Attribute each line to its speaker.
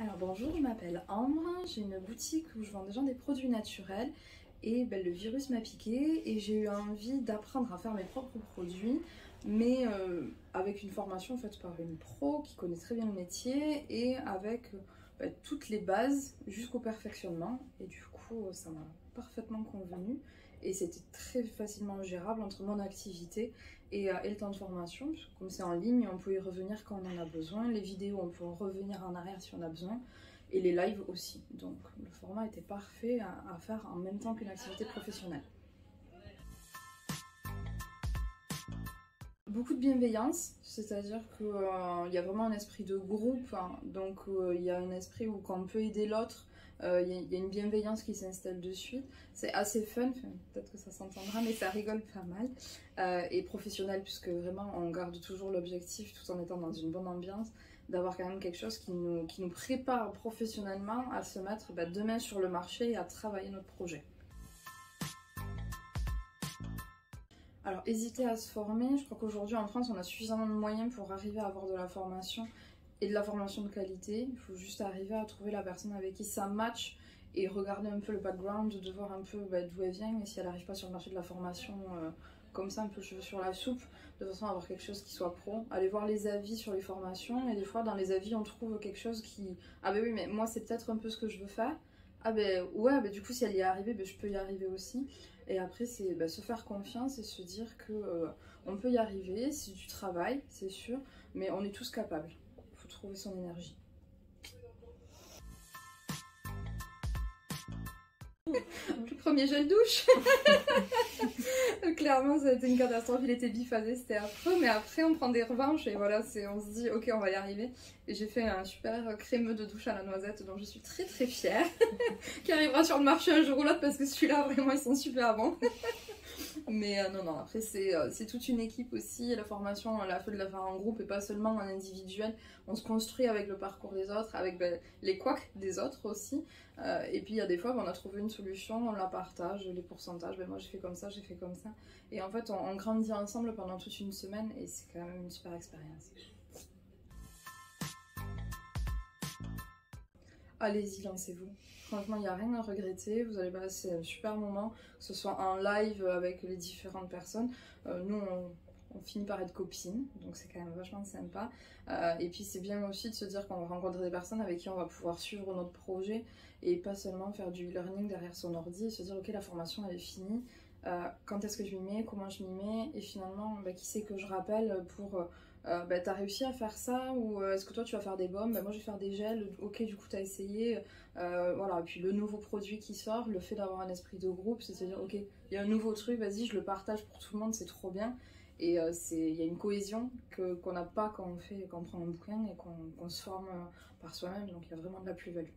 Speaker 1: Alors bonjour, je m'appelle Ambre, j'ai une boutique où je vends déjà des produits naturels et le virus m'a piqué et j'ai eu envie d'apprendre à faire mes propres produits, mais avec une formation faite par une pro qui connaît très bien le métier et avec toutes les bases jusqu'au perfectionnement, et du coup ça m'a parfaitement convenu et c'était très facilement gérable entre mon activité et le temps de formation, parce que comme c'est en ligne, on peut y revenir quand on en a besoin. Les vidéos, on peut revenir en arrière si on a besoin. Et les lives aussi. Donc le format était parfait à faire en même temps qu'une activité professionnelle. Beaucoup de bienveillance, c'est-à-dire qu'il y a vraiment un esprit de groupe, hein. Donc il y a un esprit où quand on peut aider l'autre, il y a une bienveillance qui s'installe de suite. C'est assez fun, enfin, peut-être que ça s'entendra, mais ça rigole pas mal. Et professionnel, puisque vraiment on garde toujours l'objectif, tout en étant dans une bonne ambiance, d'avoir quand même quelque chose qui nous prépare professionnellement à se mettre demain sur le marché et à travailler notre projet. Alors, hésiter à se former, je crois qu'aujourd'hui en France on a suffisamment de moyens pour arriver à avoir de la formation et de la formation de qualité. Il faut juste arriver à trouver la personne avec qui ça match et regarder un peu le background, de voir un peu d'où elle vient, et si elle n'arrive pas sur le marché de la formation comme ça, un peu cheveux sur la soupe, de façon à avoir quelque chose qui soit pro. Aller voir les avis sur les formations, et des fois dans les avis on trouve quelque chose qui... Ah ben oui, mais moi c'est peut-être un peu ce que je veux faire. Ah ben ouais, du coup si elle y est arrivée, je peux y arriver aussi. Et après c'est se faire confiance et se dire que on peut y arriver, c'est du travail, c'est sûr, mais on est tous capables. Il faut trouver son énergie. Le premier gel douche. Clairement ça a été une catastrophe, il était biphasé, c'était affreux, mais après on prend des revanches et voilà, on se dit ok on va y arriver. Et j'ai fait un super crémeux de douche à la noisette dont je suis très très fière, qui arrivera sur le marché un jour ou l'autre parce que celui-là vraiment ils sont super bons. Mais non, après c'est toute une équipe aussi, la formation, il faut de la faire en groupe et pas seulement en individuel. On se construit avec le parcours des autres, avec les couacs des autres aussi. Et puis il y a des fois, on a trouvé une solution, on la partage, les pourcentages, moi j'ai fait comme ça, j'ai fait comme ça. Et en fait on grandit ensemble pendant toute une semaine et c'est quand même une super expérience. Allez-y, lancez-vous. Franchement, il n'y a rien à regretter. Vous allez passer un super moment, que ce soit en live avec les différentes personnes. Nous, on finit par être copines, donc c'est quand même vachement sympa. Et puis c'est bien aussi de se dire qu'on va rencontrer des personnes avec qui on va pouvoir suivre notre projet et pas seulement faire du e-learning derrière son ordi et se dire ok, la formation elle est finie. Quand est-ce que je m'y mets, comment je m'y mets, et finalement qui c'est que je rappelle pour t'as réussi à faire ça, ou est-ce que toi tu vas faire des baumes, moi je vais faire des gels, ok du coup t'as essayé, voilà. Et puis le nouveau produit qui sort, le fait d'avoir un esprit de groupe, c'est de se dire ok il y a un nouveau truc, vas-y je le partage pour tout le monde, c'est trop bien. Et il y a une cohésion qu'on n'a pas quand on prend un bouquin et qu'on se forme par soi-même, donc il y a vraiment de la plus-value.